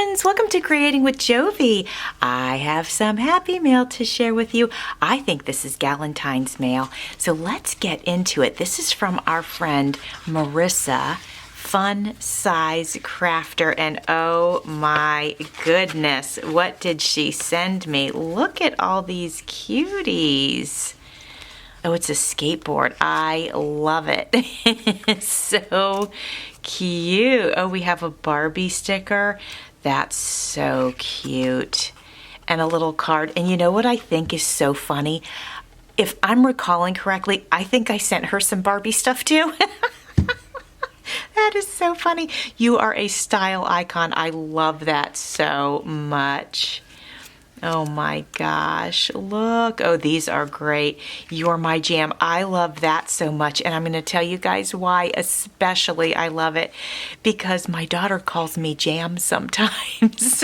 friends, welcome to Creating with Jovi. I have some happy mail to share with you. I think this is Galentine's mail, so let's get into it. This is from our friend Marissa, Fun Size Crafter, and oh my goodness, what did she send me? Look at all these cuties. Oh, it's a skateboard. I love it. It's so cute. Oh, we have a Barbie sticker. That's so cute. And a little card. And you know what I think is so funny? If I'm recalling correctly, I think I sent her some Barbie stuff too. That is so funny. You are a style icon. I love that so much. Oh my gosh, look. Oh, these are great. You're my jam. I love that so much. And I'm going to tell you guys why especially I love it. Because my daughter calls me jam sometimes,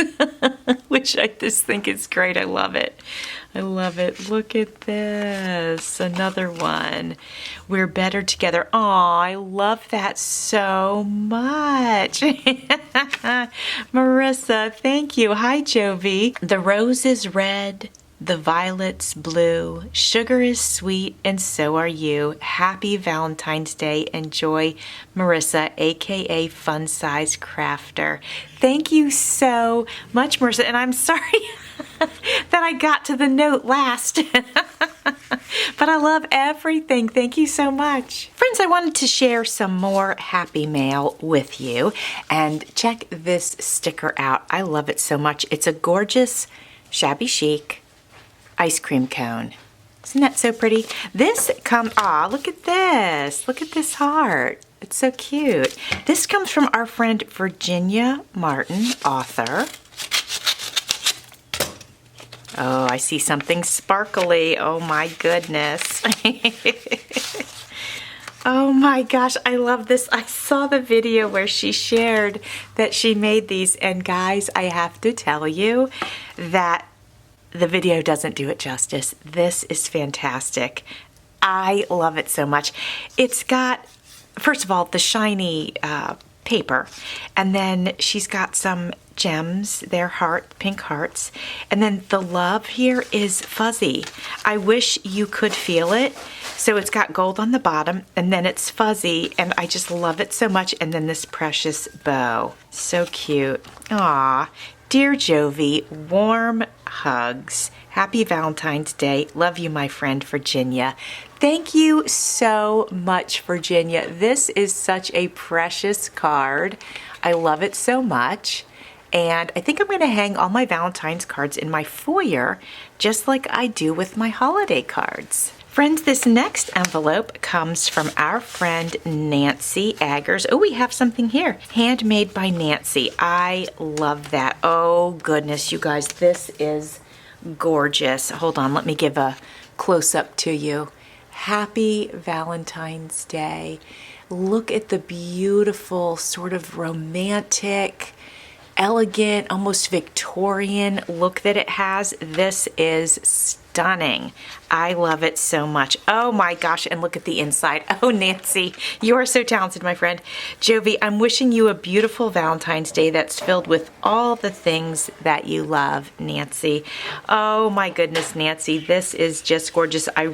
which I just think is great. I love it. I love it. Look at this. Another one. We're better together. Aw, I love that so much. Marissa, thank you. Hi, Jovi. The rose is red, the violet's blue, sugar is sweet, and so are you. Happy Valentine's Day. Enjoy, Marissa, aka Fun Size Crafter. Thank you so much, Marissa, and I'm sorry that I got to the note last. But I love everything. Thank you so much. Friends, I wanted to share some more happy mail with you. And check this sticker out. I love it so much. It's a gorgeous, shabby chic ice cream cone. Isn't that so pretty? This look at this. Look at this heart. It's so cute. This comes from our friend Virginia Martin, author. Oh, I see something sparkly. Oh my goodness. Oh my gosh, I love this. I saw the video where she shared that she made these, and guys, I have to tell you that the video doesn't do it justice. This is fantastic. I love it so much. It's got, first of all, the shiny paper, and then she's got some gems, they're pink hearts, and then the love here is fuzzy. I wish you could feel it. So it's got gold on the bottom, and then it's fuzzy, and I just love it so much. And then this precious bow, so cute. Aw, dear Jovi, warm hugs. Happy Valentine's Day. Love you, my friend Virginia. Thank you so much, Virginia. This is such a precious card. I love it so much. And I think I'm going to hang all my Valentine's cards in my foyer, just like I do with my holiday cards. Friends, this next envelope comes from our friend Nancy Aggers. Oh, we have something here. Handmade by Nancy. I love that. Oh, goodness, you guys, this is gorgeous. Hold on, let me give a close-up to you. Happy Valentine's Day. Look at the beautiful, sort of romantic, elegant, almost Victorian look that it has. This is stunning. I love it so much. Oh my gosh, and look at the inside. Oh, Nancy, you are so talented, my friend. Jovi, I'm wishing you a beautiful Valentine's Day that's filled with all the things that you love, Nancy. Oh my goodness, Nancy, this is just gorgeous. I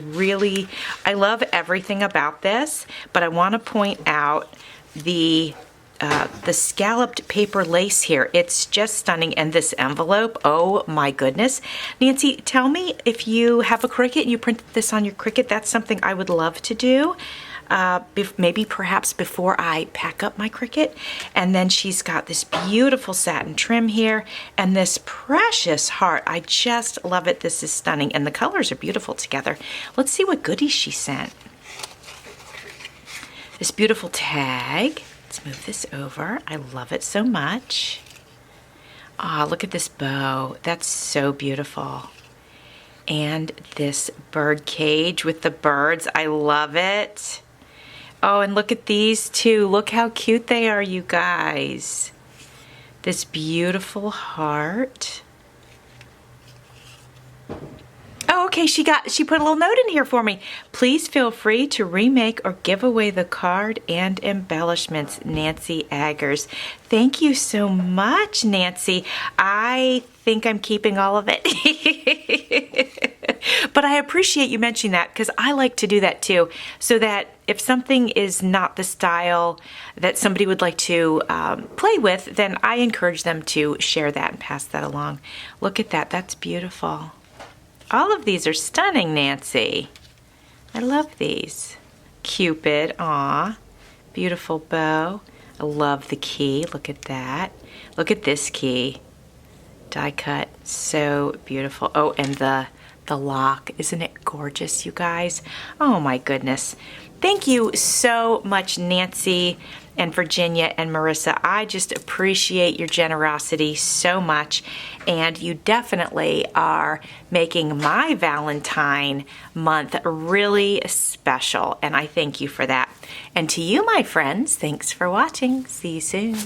love everything about this, but I want to point out the scalloped paper lace here. It's just stunning. And this envelope, oh my goodness. Nancy, tell me if you have a Cricut and you printed this on your Cricut. That's something I would love to do. Maybe perhaps before I pack up my Cricut. And then she's got this beautiful satin trim here and this precious heart. I just love it. This is stunning. And the colors are beautiful together. Let's see what goodies she sent. This beautiful tag. Let's move this over. I love it so much. Ah, look at this bow. That's so beautiful. And this bird cage with the birds. I love it. Oh, and look at these two. Look how cute they are, you guys. This beautiful heart. Oh, Okay, she put a little note in here for me. Please feel free to remake or give away the card and embellishments, Nancy Aggers. Thank you so much, Nancy. I think I'm keeping all of it. But I appreciate you mentioning that, because I like to do that too, so that if something is not the style that somebody would like to play with, then I encourage them to share that and pass that along. Look at that. That's beautiful. All of these are stunning, Nancy. I love these. Cupid, aw. Beautiful bow. I love the key. Look at that. Look at this key. Die cut. So beautiful. Oh, and the lock. Isn't it gorgeous, you guys? Oh my goodness. Thank you so much, Nancy and Virginia and Marissa. I just appreciate your generosity so much, and you definitely are making my Valentine month really special, and I thank you for that. And to you, my friends, thanks for watching. See you soon.